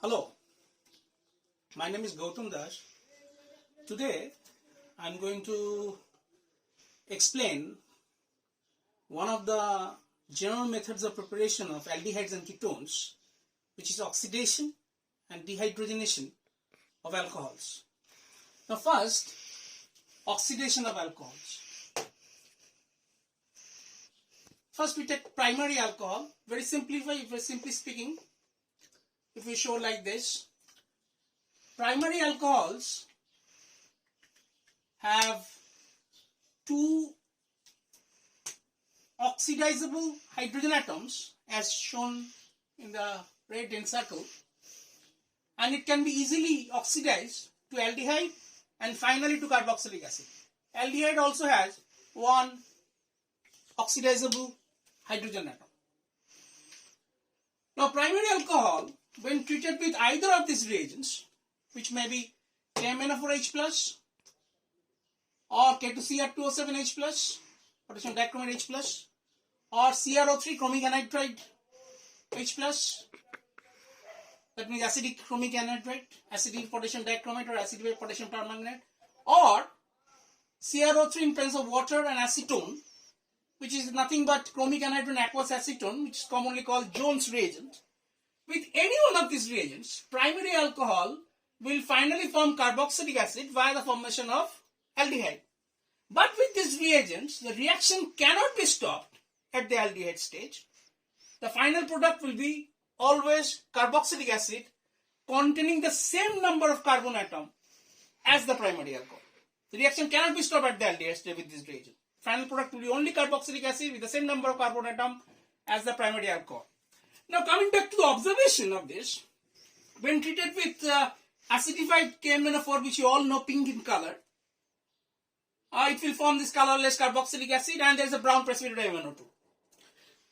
Hello, my name is Gautam Das. Today I am going to explain one of the general methods of preparation of aldehydes and ketones, which is oxidation and dehydrogenation of alcohols. Now first, oxidation of alcohols. First we take primary alcohol. Very simply speaking, if we show like this, primary alcohols have two oxidizable hydrogen atoms as shown in the red in circle, and it can be easily oxidized to aldehyde and finally to carboxylic acid. Aldehyde also has one oxidizable hydrogen atom. Now primary alcohol, when treated with either of these reagents, which may be KMnO4H plus or K2Cr2O7H plus, potassium dichromate H plus, or CrO3 chromic anhydride H plus, that means acidic chromic anhydride, acidic potassium dichromate or acidic potassium permanganate, or CrO3 in presence of water and acetone, which is nothing but chromic anhydride and aqueous acetone, which is commonly called Jones reagent. With any one of these reagents, primary alcohol will finally form carboxylic acid via the formation of aldehyde. But with these reagents, the reaction cannot be stopped at the aldehyde stage. The final product will be always carboxylic acid containing the same number of carbon atom as the primary alcohol. The reaction cannot be stopped at the aldehyde stage with this reagent. Final product will be only carboxylic acid with the same number of carbon atom as the primary alcohol. Now coming back to the observation of this, when treated with acidified KMnO4, which you all know pink in color, it will form this colorless carboxylic acid and there is a brown precipitated MnO2.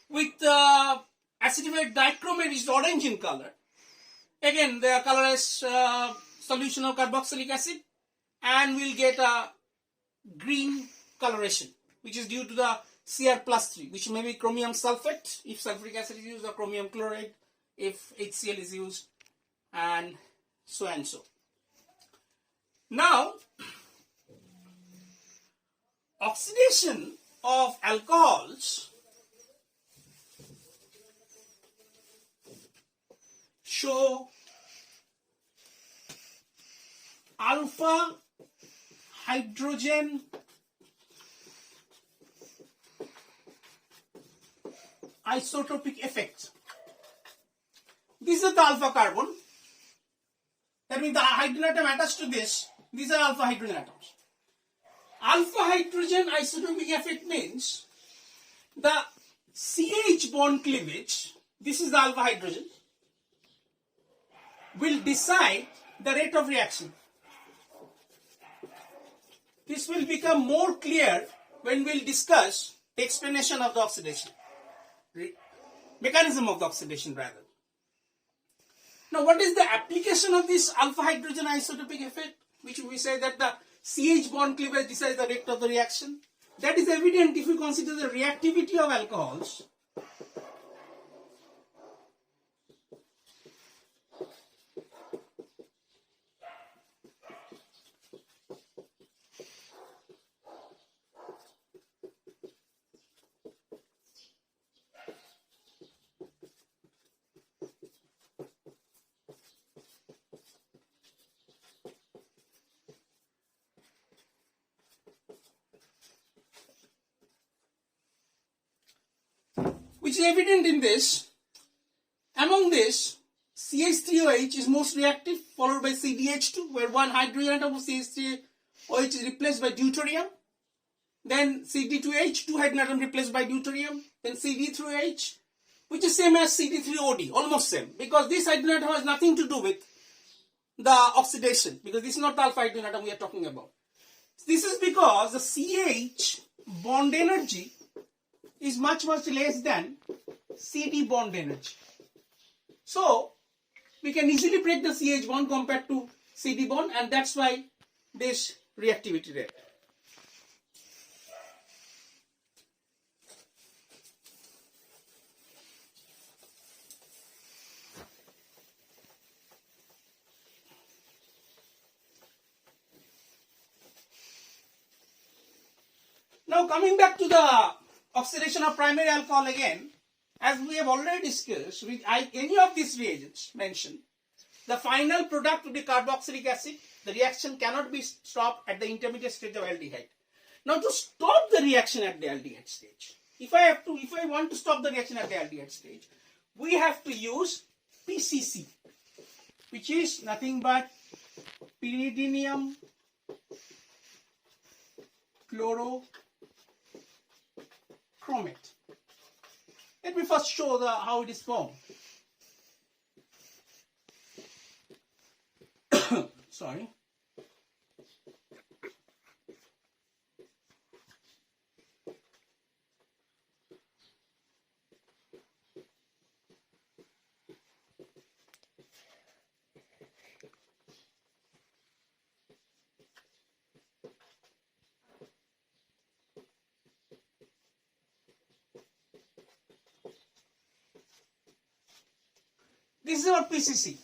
With acidified dichromate, which is orange in color, again the colorless solution of carboxylic acid, and we'll get a green coloration, which is due to the Cr+3, which may be chromium sulfate if sulfuric acid is used, or chromium chloride if HCl is used, and so and so. Now, oxidation of alcohols show alpha hydrogen isotopic effect. This is the alpha carbon. That means the hydrogen atom attached to this. These are alpha hydrogen atoms. Alpha hydrogen isotopic effect means the CH bond cleavage, this is the alpha hydrogen, will decide the rate of reaction. This will become more clear when we will discuss the explanation of the oxidation, mechanism of the oxidation rather. Now what is the application of this alpha hydrogen isotopic effect, which we say that the CH bond cleavage decides the rate of the reaction? That is evident if you consider the reactivity of alcohols. Which is evident in this. Among this, CH3OH is most reactive, followed by CDH2, where one hydrogen atom of CH3OH is replaced by deuterium. Then CD2H, two hydrogen atom replaced by deuterium. Then CD3OH, which is same as CD3OD, almost same, because this hydrogen atom has nothing to do with the oxidation, because this is not the alpha hydrogen atom we are talking about. This is because the CH bond energy is much less than CD bond energy. So we can easily break the CH bond compared to CD bond, and that's why this reactivity rate. Now coming back to the oxidation of primary alcohol again, as we have already discussed, with any of these reagents mentioned, the final product will be carboxylic acid. The reaction cannot be stopped at the intermediate stage of aldehyde. Now to stop the reaction at the aldehyde stage, if I want to stop the reaction at the aldehyde stage, we have to use PCC, which is nothing but pyridinium chlorochromate. Let me first show how it is formed. Sorry. This is our PCC.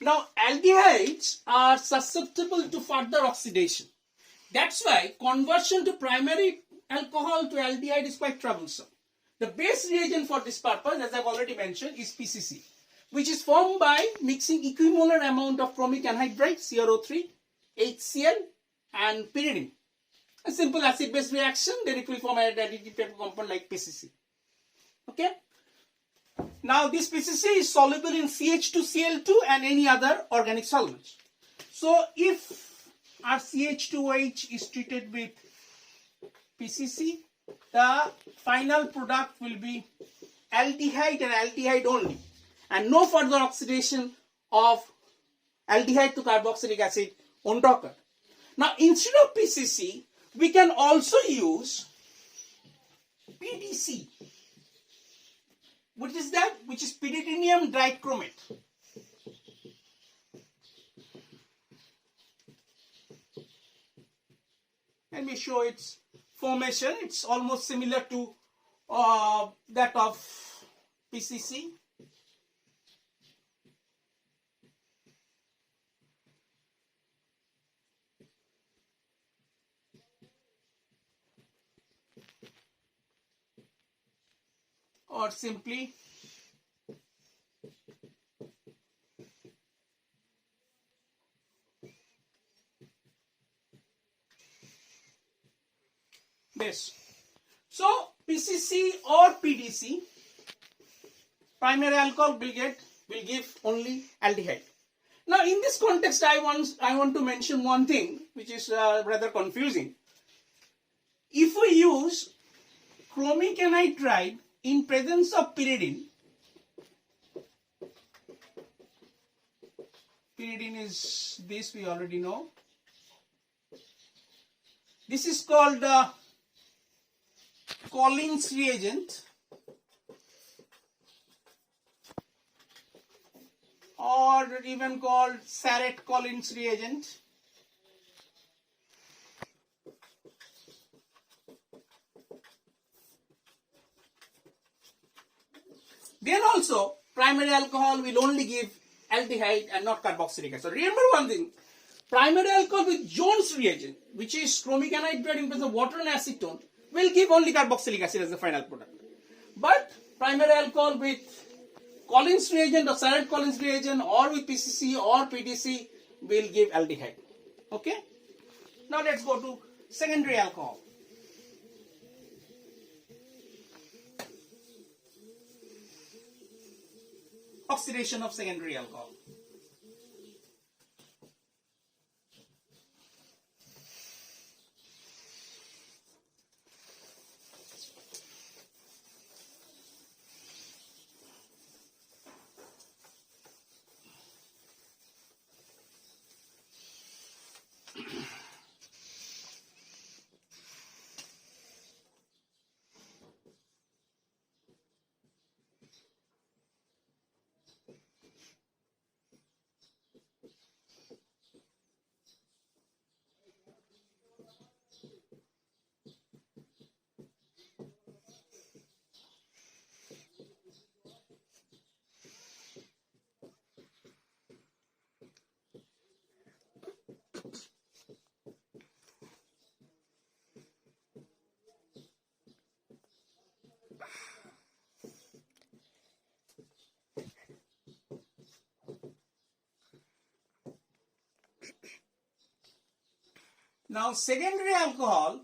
Now, aldehydes are susceptible to further oxidation. That's why conversion to primary alcohol to aldehyde is quite troublesome. The base reagent for this purpose, as I've already mentioned, is PCC, which is formed by mixing equimolar amount of chromic anhydride, CrO3, HCl, and pyridine. A simple acid-base reaction, then it will form an additive type of compound like PCC. Okay? Now this PCC is soluble in CH2Cl2 and any other organic solvents. So if our CH2OH is treated with PCC, the final product will be aldehyde and aldehyde only, and no further oxidation of aldehyde to carboxylic acid won't occur. Now instead of PCC, we can also use PDC. What is that? Which is pyridinium dichromate. Let me show its formation. It's almost similar to that of PCC. Or simply this. So PCC or PDC, primary alcohol will give only aldehyde. Now in this context, I want to mention one thing which is rather confusing. If we use chromic anhydride in presence of pyridine, pyridine is this, we already know. This is called Collins reagent, or even called Sarrett-Collins reagent. Then also, primary alcohol will only give aldehyde and not carboxylic acid. So remember one thing, primary alcohol with Jones reagent, which is chromic anhydride in presence of water and acetone, will give only carboxylic acid as the final product. But primary alcohol with Collins reagent or Sarrett-Collins reagent or with PCC or PDC will give aldehyde. Okay? Now let's go to secondary alcohol. Oxidation of secondary alcohol. Now secondary alcohol,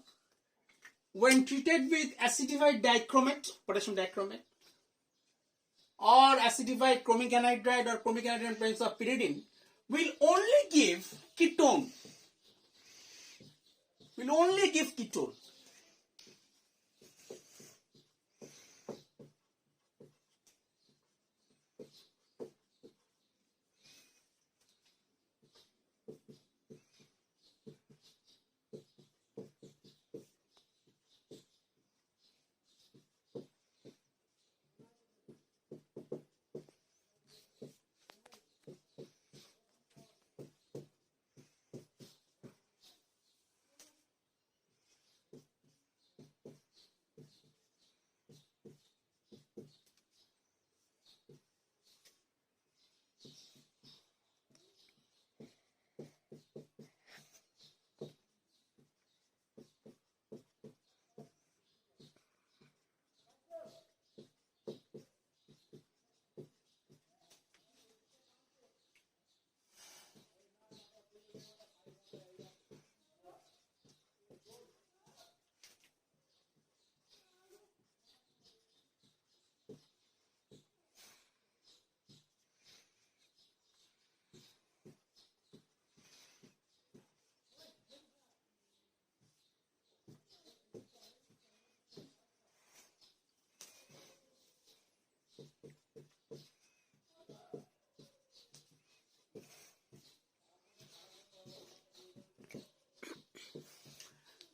when treated with acidified dichromate, potassium dichromate, or acidified chromic anhydride or chromic anhydride in presence of pyridine, will only give ketone. Will only give ketone.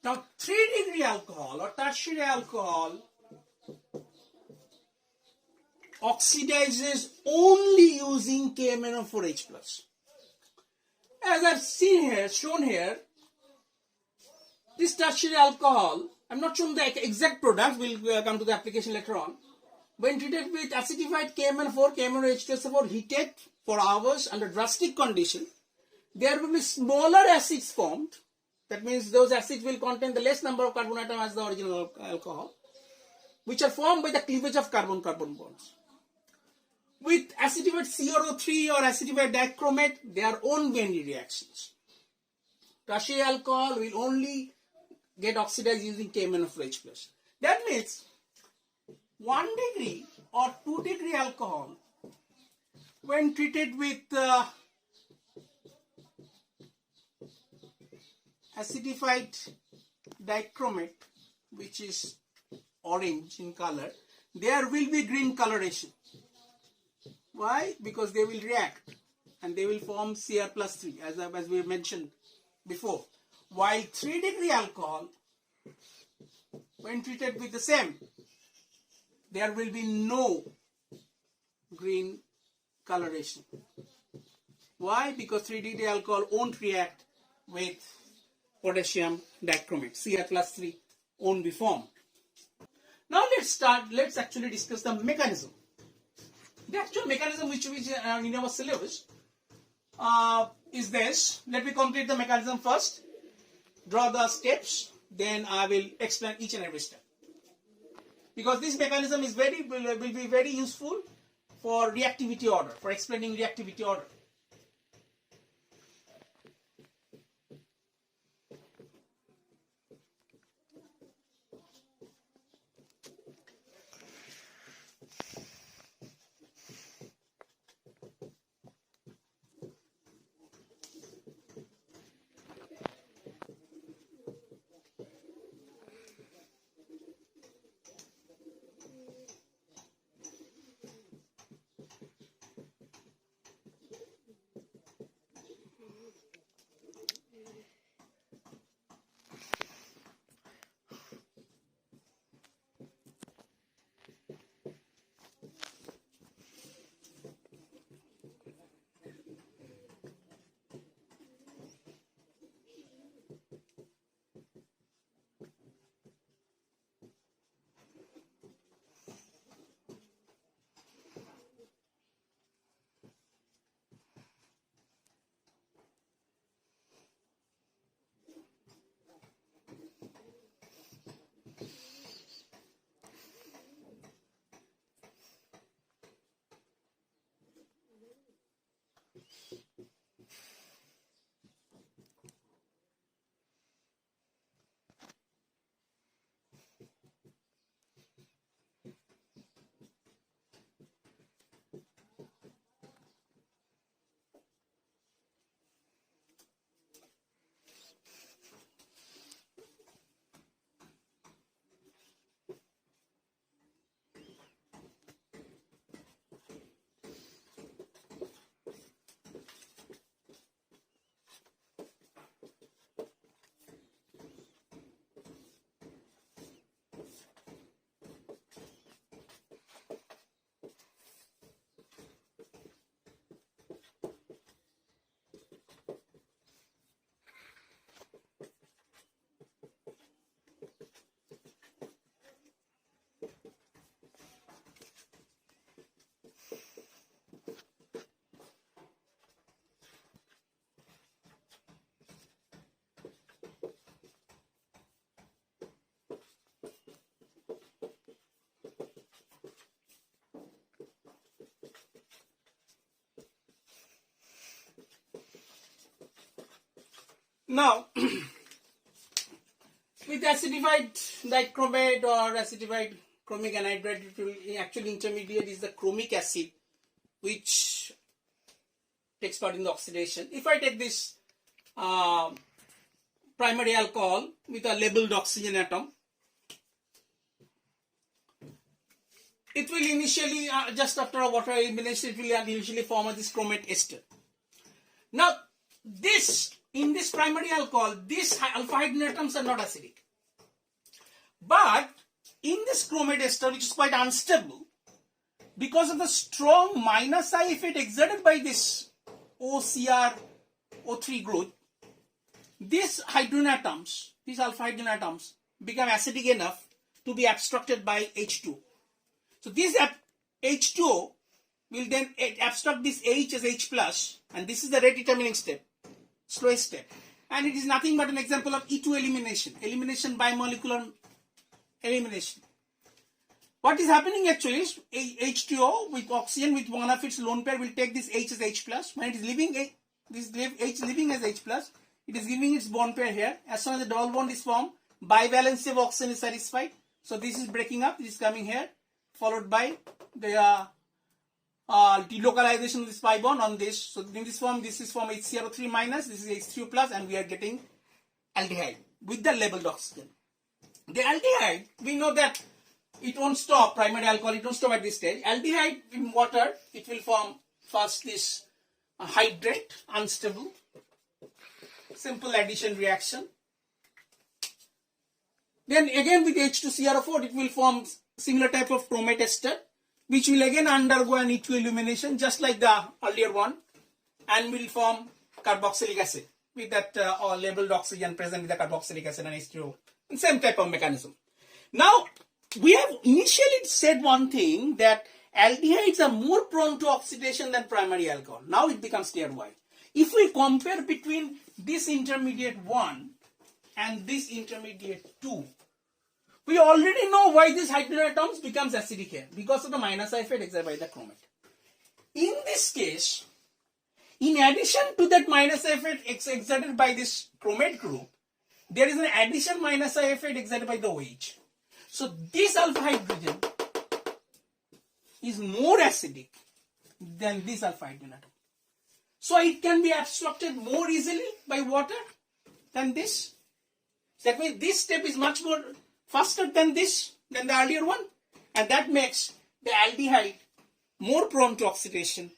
Now 3-degree alcohol or tertiary alcohol oxidizes only using KMnO4H+. As I've shown here, this tertiary alcohol, I'm not showing the exact product, we'll come to the application later on. When treated with acidified KMnO4, KMnOH2SO4 heated for hours under drastic condition, there will be smaller acids formed. That means those acids will contain the less number of carbon atoms as the original alcohol, which are formed by the cleavage of carbon-carbon bonds. With acidified CrO3 or acidified dichromate, they are own-bendy reactions. Tertiary alcohol will only get oxidized using KMnO4H+. That means 1-degree or 2-degree alcohol, when treated with acidified dichromate, which is orange in color, there will be green coloration. Why? Because they will react and they will form Cr+3 as we mentioned before. While 3-degree alcohol, when treated with the same, there will be no green coloration. Why? Because 3-degree alcohol won't react with potassium dichromate. Cr+3 won't be formed. Now let's actually discuss the mechanism. The actual mechanism which is in our syllabus is this. Let me complete the mechanism first. Draw the steps, then I will explain each and every step. Because this mechanism is will be very useful for reactivity order, for explaining reactivity order. Now, with acidified dichromate or acidified chromic anhydride, it will actually intermediate is the chromic acid, which takes part in the oxidation. If I take this primary alcohol with a labeled oxygen atom, it will initially, just after a water elimination, it will initially form this chromate ester. Now, in this primary alcohol, these alpha hydrogen atoms are not acidic. But in this chromate ester, which is quite unstable, because of the strong minus I effect exerted by this OCrO3 group, these hydrogen atoms, these alpha hydrogen atoms, become acidic enough to be abstracted by H2. So this H2O will then abstract this H as H plus, and this is the rate determining step, slowest step. And it is nothing but an example of E2 elimination by molecular elimination. What is happening actually is H2O with oxygen with one of its lone pair will take this H as H plus. When it is leaving this H leaving as H plus, it is giving its bond pair here. As soon as the double bond is formed, bivalency of oxygen is satisfied. So this is breaking up, this is coming here, followed by the delocalization of this pi bond on this. So in this form, this is from HCrO3 minus, this is H3O plus, and we are getting aldehyde with the labeled oxygen. The aldehyde, we know that it won't stop, primary alcohol, it won't stop at this stage. Aldehyde in water, it will form first this hydrate, unstable, simple addition reaction. Then again with H2CrO4, it will form similar type of chromate ester, which will again undergo an E2 elimination just like the earlier one, and will form carboxylic acid with that labeled oxygen present with the carboxylic acid and H2O. Same type of mechanism. Now, we have initially said one thing, that aldehydes are more prone to oxidation than primary alcohol. Now it becomes clear why. If we compare between this intermediate 1 and this intermediate 2, we already know why these hydrogen atoms becomes acidic here, because of the minus I effect exerted by the chromate. In this case, in addition to that minus I effect exerted by this chromate group, there is an addition minus I effect exerted by the OH. So this alpha hydrogen is more acidic than this alpha hydrogen atom. So it can be abstracted more easily by water than this. That means this step is much more faster than this, than the earlier one, and that makes the aldehyde more prone to oxidation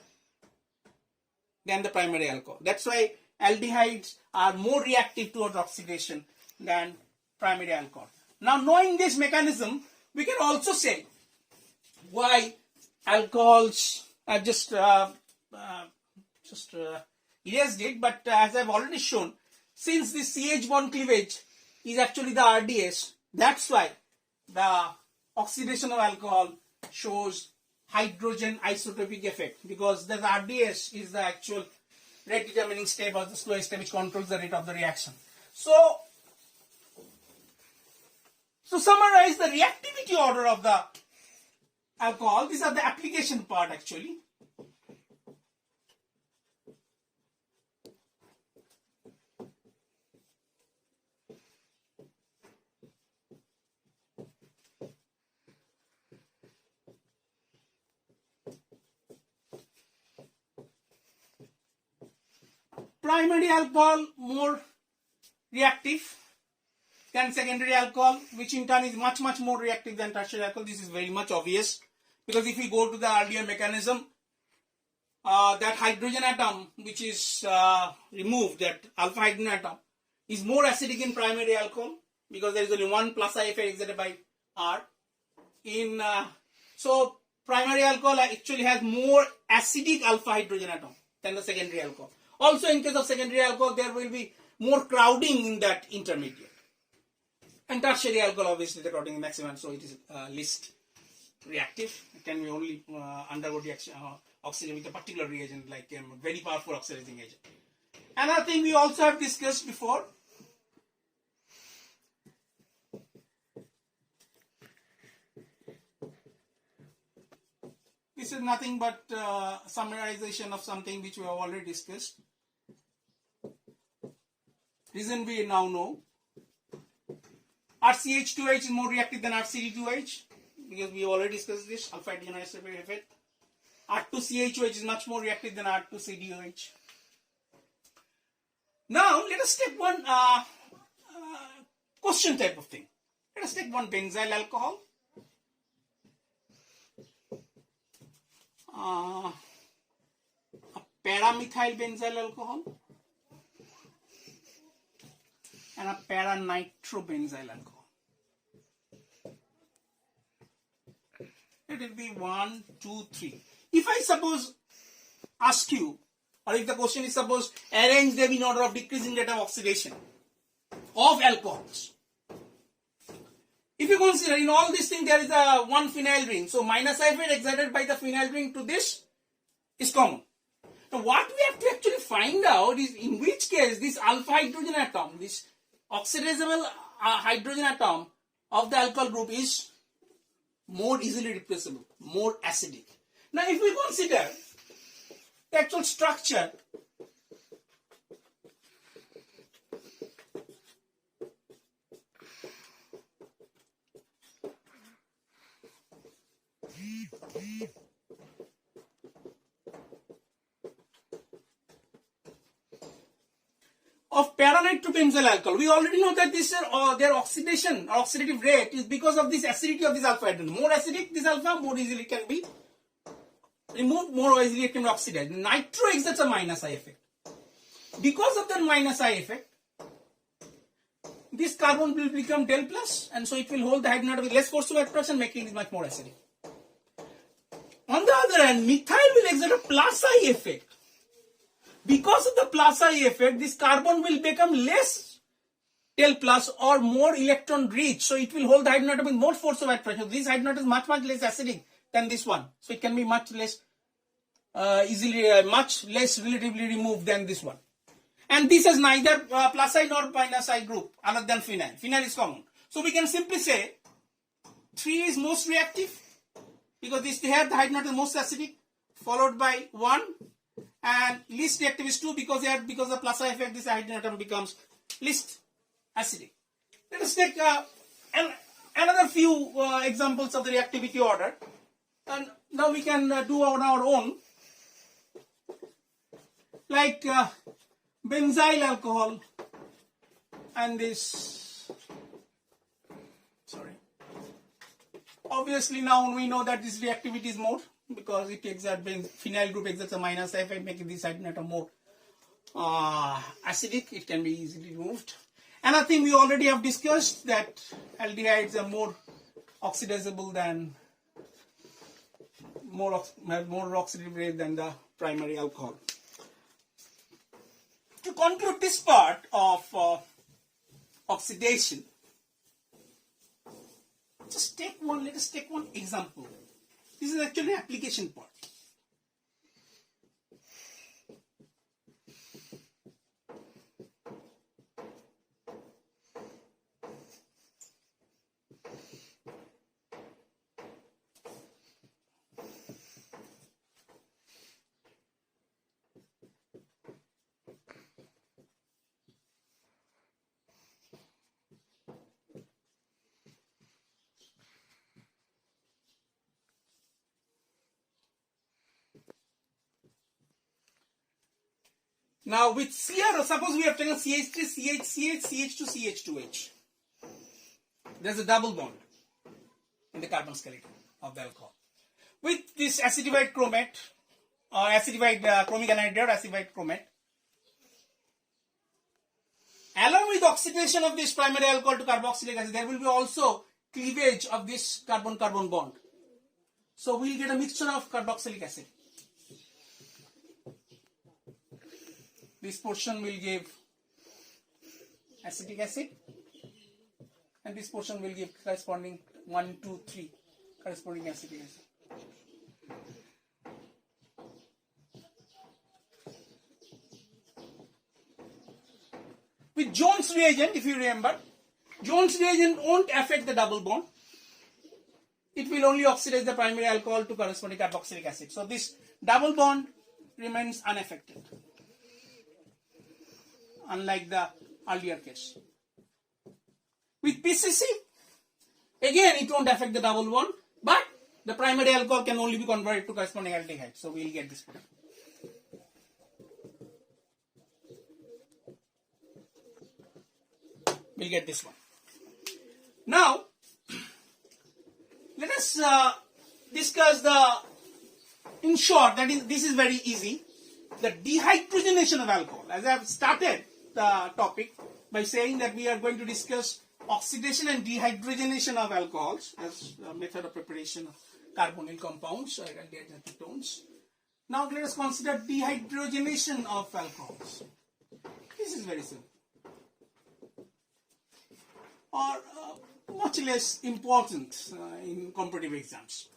than the primary alcohol. That's why aldehydes are more reactive towards oxidation than primary alcohol. Now, knowing this mechanism, we can also say why alcohols are just erased it, but as I've already shown, since this CH bond cleavage is actually the RDS, that's why the oxidation of alcohol shows hydrogen isotopic effect, because the RDS is the actual rate determining step or the slowest step which controls the rate of the reaction. So summarize the reactivity order of the alcohol. These are the application part actually. Primary alcohol more reactive than secondary alcohol, which in turn is much more reactive than tertiary alcohol. This is very much obvious, because if we go to the earlier mechanism, that hydrogen atom which is removed, that alpha hydrogen atom, is more acidic in primary alcohol, because there is only one plus I effect exerted by R. So primary alcohol actually has more acidic alpha hydrogen atom than the secondary alcohol. Also, in case of secondary alcohol, there will be more crowding in that intermediate. And tertiary alcohol, obviously, the crowding is maximum, so it is least reactive. It can be only undergo reaction, oxygen with a particular reagent, like a very powerful oxidizing agent. Another thing we also have discussed before, this is nothing but summarization of something which we have already discussed. Reason we now know. RCH2H is more reactive than RCD2H because we already discussed this alpha hydrogenation effect. R2CHOH is much more reactive than R2CDOH. Now let us take one question type of thing. Let us take one benzyl alcohol. A paramethyl benzyl alcohol and a para-nitrobenzyl alcohol. It will be 1, 2, 3. If I suppose ask you, or if the question is suppose arrange them in order of decreasing rate of oxidation of alcohols. If you consider in all these things there is a one phenyl ring, so minus I effect exerted by the phenyl ring to this is common. Now what we have to actually find out is in which case this alpha hydrogen atom, this oxidizable hydrogen atom of the alcohol group is more easily replaceable, more acidic. Now if we consider the actual structure, of para-nitrobenzyl alcohol, we already know that this their oxidation or oxidative rate is because of this acidity of this alpha hydrogen. More acidic this alpha, more easily can be removed, more easily it can be oxidized. Nitro exerts a minus I effect. Because of that minus I effect, this carbon will become del plus, and so it will hold the hydrogen atom with less force of attraction, making it much more acidic. On the other hand, methyl will exert a plus I effect. Because of the plus I effect, this carbon will become less del plus or more electron rich, so it will hold the hydrogen atom with more force of attraction. This hydrogen atom is much less acidic than this one, so it can be much less much less relatively removed than this one. And this has neither plus I nor minus I group other than phenyl. Phenyl is common, so we can simply say 3 is most reactive because this here the hydrogen atom is most acidic, followed by 1. And least reactive is 2 because here, because of plus I effect, this hydrogen atom becomes least acidic. Let us take another few examples of the reactivity order, and now we can do on our own, like benzyl alcohol and this. Sorry. Obviously, now we know that this reactivity is more, because it exerts phenyl group exerts a minus I effect, making this hydrogen atom more acidic. It can be easily removed. Another thing we already have discussed, that aldehydes are more oxidizable than more oxidative rate than the primary alcohol. To conclude this part of oxidation, let us take one example. This is actually an application part. Now with CR, suppose we have taken CH3, CH, CH, CH2, CH2H. There's a double bond in the carbon skeleton of the alcohol. With this acidified chromate or acidified chromic anhydride or acidified chromate, along with oxidation of this primary alcohol to carboxylic acid, there will be also cleavage of this carbon-carbon bond. So we will get a mixture of carboxylic acid. This portion will give acetic acid, and this portion will give corresponding 1, 2, 3 corresponding acetic acid. With Jones reagent, if you remember, Jones reagent won't affect the double bond. It will only oxidize the primary alcohol to corresponding carboxylic acid. So this double bond remains unaffected, unlike the earlier case. With PCC, again it won't affect the double bond, but the primary alcohol can only be converted to corresponding aldehyde. So we'll get this product. We'll get this one. Now, let us discuss in short, this is very easy, the dehydrogenation of alcohol. As I have started the topic by saying that we are going to discuss oxidation and dehydrogenation of alcohols as a method of preparation of carbonyl compounds or aldehydes and ketones. Now let us consider dehydrogenation of alcohols. This is very simple, or much less important in competitive exams.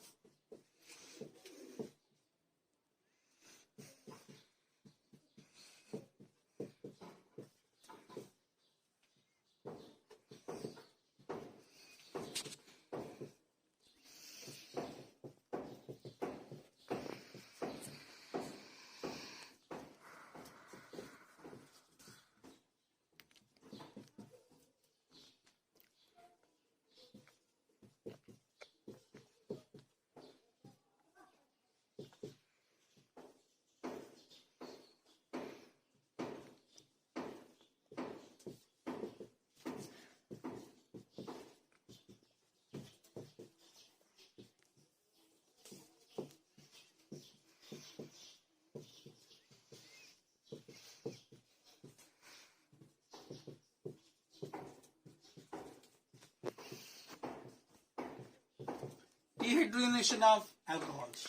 Dehydrogenation of alcohols.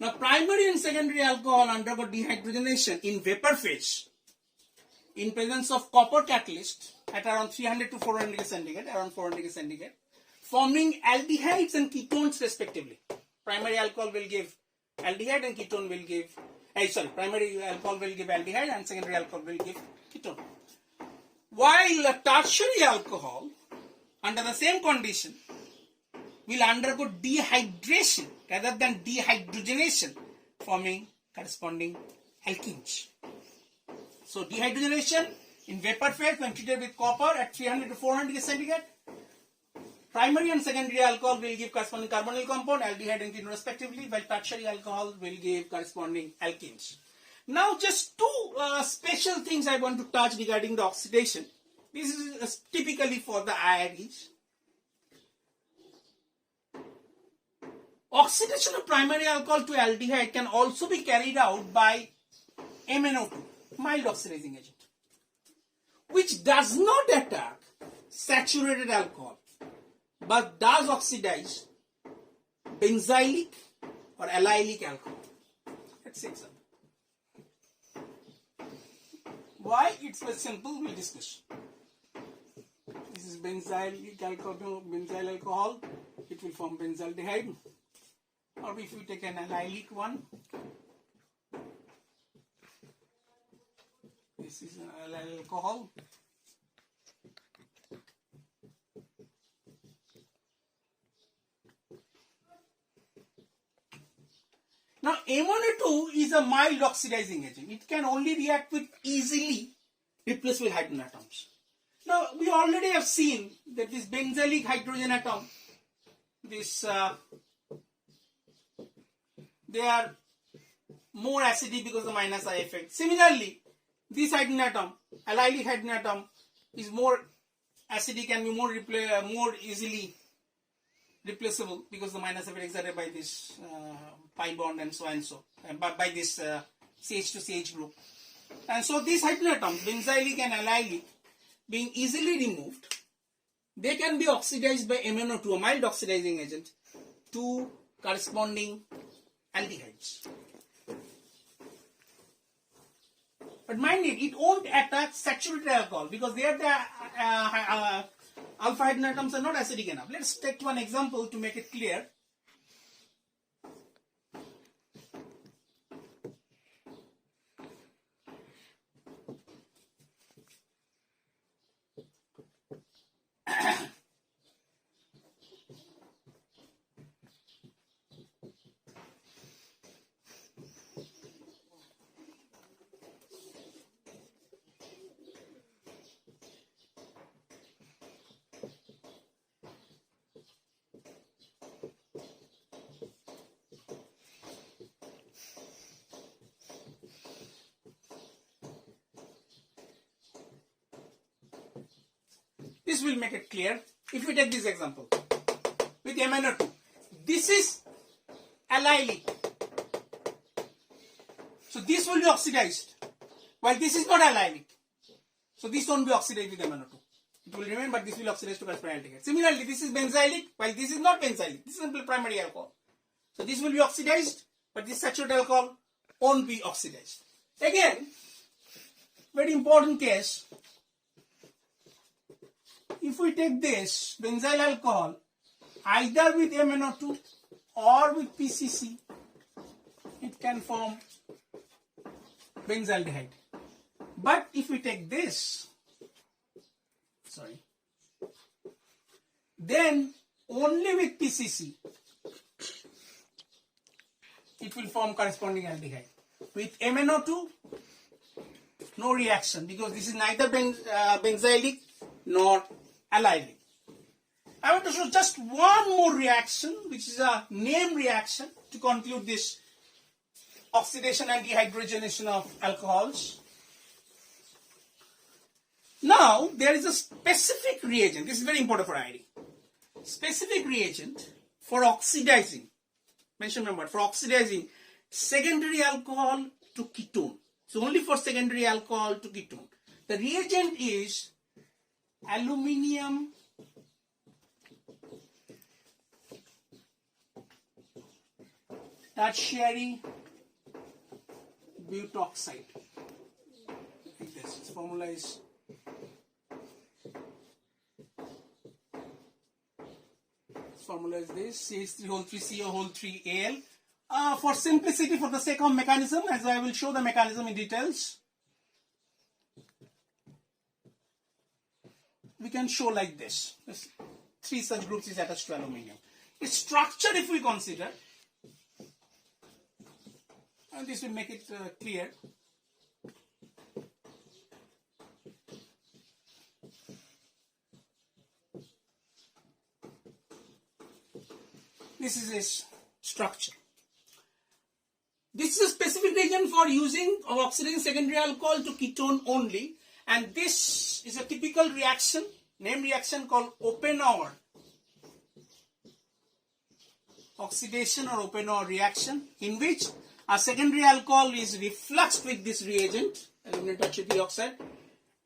Now, primary and secondary alcohol undergo dehydrogenation in vapor phase in presence of copper catalyst at around 300 to 400 degrees centigrade, forming aldehydes and ketones respectively. Primary alcohol will give aldehyde and ketone will give, primary alcohol will give aldehyde and secondary alcohol will give ketone. While a tertiary alcohol, under the same condition, will undergo dehydration rather than dehydrogenation, forming corresponding alkenes. So dehydrogenation in vapor phase when treated with copper at 300 to 400 degrees centigrade, primary and secondary alcohol will give corresponding carbonyl compound, aldehyde and ketone respectively, while tertiary alcohol will give corresponding alkenes. Now just two special things I want to touch regarding the oxidation. This is typically for the IITs. Oxidation of primary alcohol to aldehyde can also be carried out by MnO2, mild oxidizing agent, which does not attack saturated alcohol but does oxidize benzylic or allylic alcohol. Let's see example. Why? It's very simple, we'll discuss. This is benzylic alcohol, benzyl alcohol, it will form benzaldehyde. Or if you take an allylic one, this is an allyl alcohol. Now MnO2 is a mild oxidizing agent. It can only react with easily replaceable hydrogen atoms. Now we already have seen that this benzylic hydrogen atom, they are more acidic because of the minus I effect. Similarly, this hydrogen atom, allylic hydrogen atom, is more acidic and be more easily replaceable because the minus effect exerted by this pi bond and so and so, by this CH to CH group. And so these hydrogen atoms, benzylic and allylic, being easily removed, they can be oxidized by MnO2, a mild oxidizing agent, to corresponding aldehydes. But mind it won't attack saturated alcohol because there the alpha hydrogen atoms are not acidic enough. Let's take one example to make it clear. This will make it clear. If we take this example with MnO2, this is allylic. So this will be oxidized, while this is not allylic. So this won't be oxidized with MnO2. It will remain, but this will oxidize to corresponding aldehyde. Similarly, this is benzylic, while this is not benzylic. This is simply primary alcohol. So this will be oxidized, but this saturated alcohol won't be oxidized. Again, very important case. If we take this benzyl alcohol either with MnO2 or with PCC, it can form benzaldehyde. But if we take this, then only with PCC it will form corresponding aldehyde. With MnO2, no reaction, because this is neither benzylic nor allylic. I want to show just one more reaction, which is a name reaction, to conclude this oxidation and dehydrogenation of alcohols. Now, there is a specific reagent. This is very important for IIT. Specific reagent for oxidizing, mention remember, for oxidizing secondary alcohol to ketone. So only for secondary alcohol to ketone. The reagent is aluminium tertiary butoxide. Like this. Its formula is this, CH3O3CO3Al. For simplicity, for the sake of mechanism, as I will show the mechanism in details, we can show like this. Three such groups is attached to aluminium. Its structure, if we consider, and this will make it clear. This is its structure. This is a specific reagent for using or oxidizing secondary alcohol to ketone only, and this is a typical reaction, name reaction called open-OR oxidation or open-OR reaction, in which a secondary alcohol is refluxed with this reagent, aluminum tertiary oxide,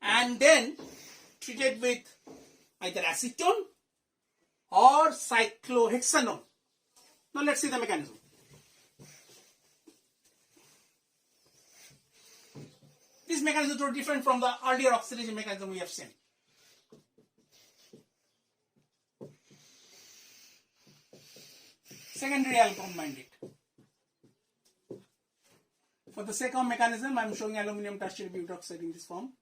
and then treated with either acetone or cyclohexanone. Now let's see the mechanism. This mechanism is totally different from the earlier oxidation mechanism we have seen. Secondary alcohol minded. For the sake of mechanism, I am showing aluminum tertiary butoxide in this form.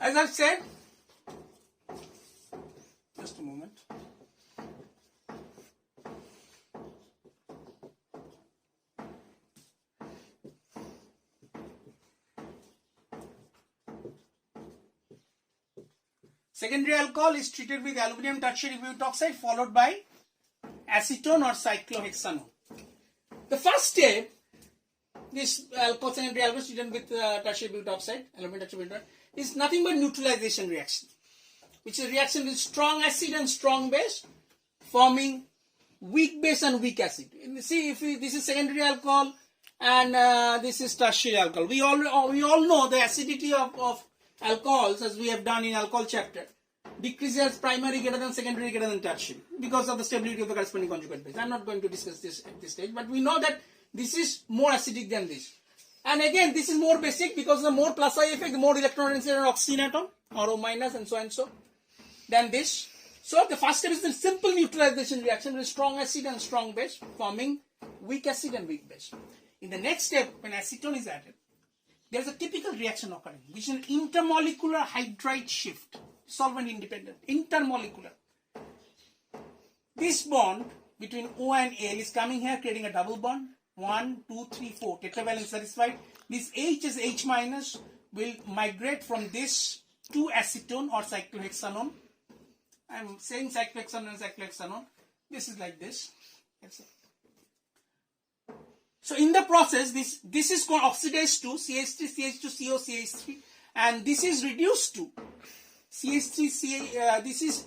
As I've said, just a moment. Secondary alcohol is treated with aluminum tertiary butoxide followed by acetone or cyclohexanone. The first step, this alcohol, secondary alcohol is treated with tertiary butoxide, aluminum tertiary butoxide, is nothing but neutralization reaction, which is a reaction with strong acid and strong base forming weak base and weak acid. See, if this is secondary alcohol and this is tertiary alcohol. We all know the acidity of alcohols, as we have done in alcohol chapter, decreases primary greater than secondary greater than tertiary because of the stability of the corresponding conjugate base. I am not going to discuss this at this stage, but we know that this is more acidic than this. And again, this is more basic because the more plus I effect, the more electron density on oxygen atom, or O minus, and so and so, than this. So the first step is the simple neutralization reaction with strong acid and strong base, forming weak acid and weak base. In the next step, when acetone is added, there is a typical reaction occurring, which is an intermolecular hydride shift, solvent independent, intermolecular. This bond between O and L is coming here, creating a double bond. 1, 2, 3, 4, tetravalent satisfied. This H is H minus, will migrate from this to acetone or cyclohexanone. I am saying cyclohexanone and cyclohexanone. This is like this. So in the process, this is called oxidized to CH3, CH2, CO, CH3, and this is reduced to CH3, this is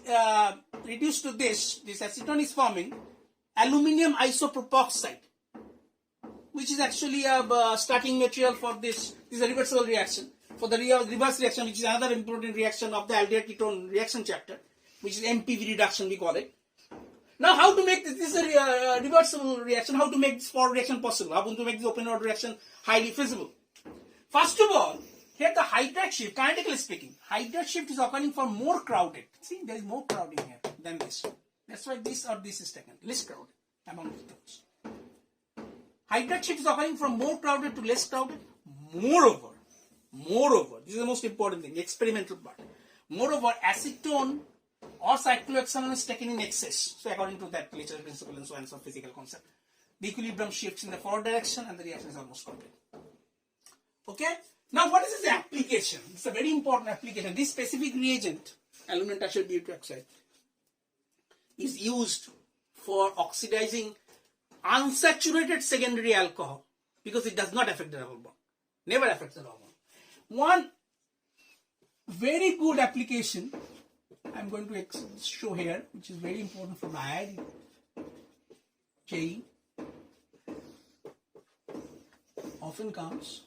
reduced to this acetone is forming aluminium isopropoxide, which is actually a starting material for this. This is a reversible reaction. For the reverse reaction, which is another important reaction of the aldehyde ketone reaction chapter, which is MPV reduction, we call it. Now, how to make this is a reversible reaction, how to make this forward reaction possible, how to make this open order reaction highly feasible. First of all, here the hydride shift, kinetically speaking, hydride shift is occurring for more crowded. See, there is more crowding here than this. That's why this or this is taken, less crowded among the ketones. Hydride shift is occurring from more crowded to less crowded. Moreover, this is the most important thing, experimental part. Moreover, acetone or cyclohexanone is taken in excess. So according to that Lecher's principle and so on, some physical concept, the equilibrium shifts in the forward direction and the reaction is almost complete. Okay? Now what is its application? It's a very important application. This specific reagent, aluminum tertiary butoxide, is used for oxidizing unsaturated secondary alcohol because it does not affect the double bond. Never affects the double bond. One very good application I am going to show here, which is very important for IITJEE, often comes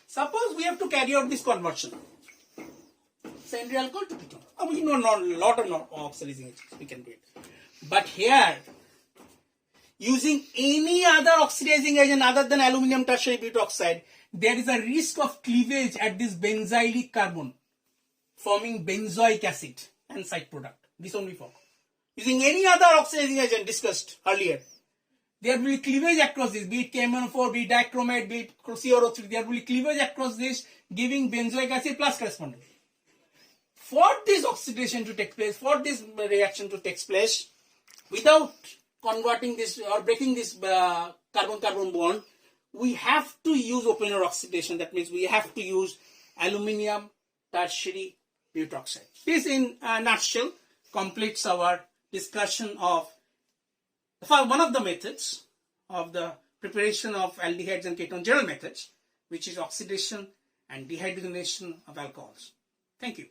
suppose we have to carry out this conversion, secondary alcohol to ketone. We know not a lot of oxidizing agents, we can do it. But here, using any other oxidizing agent other than aluminum tertiary butoxide, there is a risk of cleavage at this benzylic carbon, forming benzoic acid and side product. This only form. Using any other oxidizing agent discussed earlier, there will be cleavage across this, be it KMnO4, be it dichromate, be it COO3, there will be cleavage across this, giving benzoic acid plus corresponding. For this oxidation to take place, for this reaction to take place, without converting this or breaking this carbon-carbon bond, we have to use open-order oxidation. That means we have to use aluminium tertiary butoxide. This, in a nutshell, completes our discussion of one of the methods of the preparation of aldehydes and ketone general methods, which is oxidation and dehydrogenation of alcohols. Thank you.